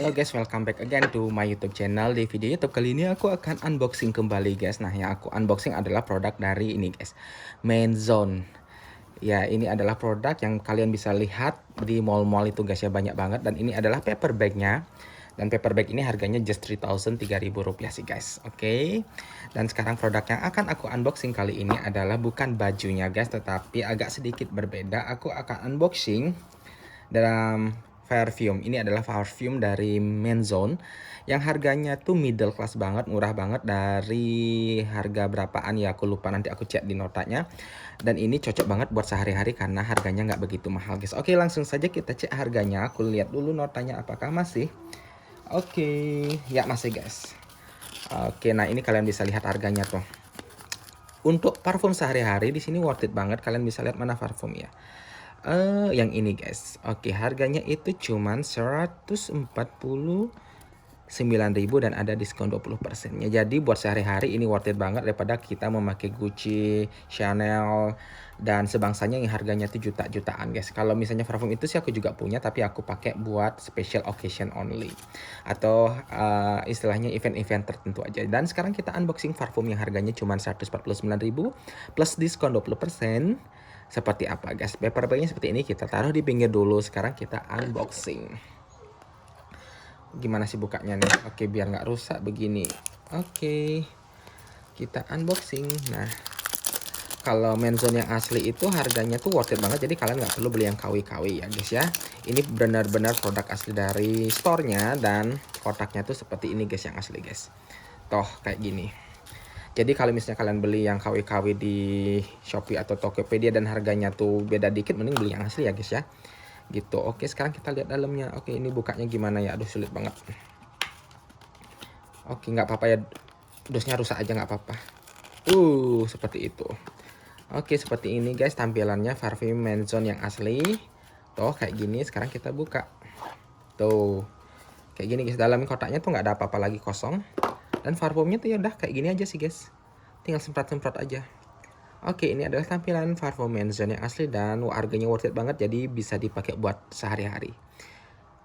Halo guys, welcome back again to my YouTube channel. Di video YouTube kali ini aku akan unboxing kembali guys. Nah, yang aku unboxing adalah produk dari ini guys, Menzone. Ya, ini adalah produk yang kalian bisa lihat di mall-mall itu guys ya, banyak banget. Dan ini adalah paper bagnya. Dan paper bag ini harganya just 3.000 rupiah sih guys. Oke. Dan sekarang produk yang akan aku unboxing kali ini adalah bukan bajunya guys, tetapi agak sedikit berbeda. Aku akan unboxing dalam perfume. Ini adalah parfum dari Menzone yang harganya tuh middle class banget, murah banget, dari harga berapaan ya aku lupa, nanti aku cek di notanya. Dan ini cocok banget buat sehari-hari karena harganya nggak begitu mahal guys. Oke, langsung saja kita cek harganya. Aku lihat dulu notanya apakah masih. Oke, ya masih guys. Oke, nah ini kalian bisa lihat harganya tuh. Untuk parfum sehari-hari di sini worth it banget. Kalian bisa lihat mana parfum ya. Yang ini guys. Oke, harganya itu cuman 149.000 dan ada diskon 20%-nya. Jadi buat sehari-hari ini worth it banget daripada kita memakai Gucci, Chanel dan sebangsanya yang harganya itu juta-jutaan guys. Kalau misalnya parfum itu sih aku juga punya, tapi aku pakai buat special occasion only atau istilahnya event-event tertentu aja. Dan sekarang kita unboxing parfum yang harganya cuma 149.000 plus diskon 20%. Seperti apa guys, paper bagnya seperti ini, kita taruh di pinggir dulu. Sekarang kita unboxing. Gimana sih bukanya nih? Oke, biar nggak rusak begini. Oke, kita unboxing. Nah, kalau Menzone yang asli itu harganya tuh worth it banget, jadi kalian nggak perlu beli yang KW-KW ya guys ya. Ini benar-benar produk asli dari store-nya, dan kotaknya tuh seperti ini guys, yang asli guys. Toh kayak gini. Jadi kalau misalnya kalian beli yang KW-KW di Shopee atau Tokopedia dan harganya tuh beda dikit, mending beli yang asli ya guys ya. Gitu. Oke, sekarang kita lihat dalamnya. Oke, ini bukanya gimana ya? Aduh, sulit banget. Oke, nggak apa-apa ya. Dosnya rusak aja nggak apa-apa. Seperti itu. Oke, seperti ini guys tampilannya parfum Menzone yang asli. Tuh kayak gini. Sekarang kita buka. Tuh. Kayak gini guys. Dalam kotaknya tuh nggak ada apa-apa lagi, kosong. Dan parfumnya tuh ya udah kayak gini aja sih guys. Tinggal semprot-semprot aja. Oke, ini adalah tampilan parfum Menzone yang asli dan harganya worth it banget, jadi bisa dipakai buat sehari-hari.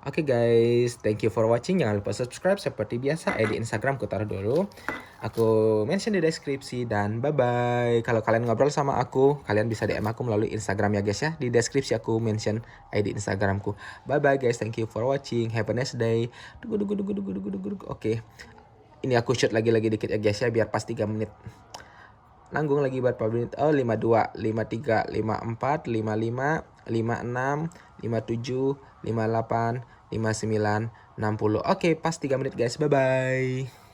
Oke guys, thank you for watching. Jangan lupa subscribe seperti biasa. ID Instagram aku taruh dulu. Aku mention di deskripsi, dan bye-bye. Kalau kalian ngobrol sama aku, kalian bisa DM aku melalui Instagram ya guys ya. Di deskripsi aku mention ID Instagramku. Bye-bye guys, thank you for watching. Have a nice day. Oke. Ini aku shoot lagi dikit ya guys ya, biar pas 3 menit. Nanggung lagi buat 4 menit. 52, 53, 54, 55, 56, 57, 58, 59, 60. Oke, pas 3 menit guys. Bye bye.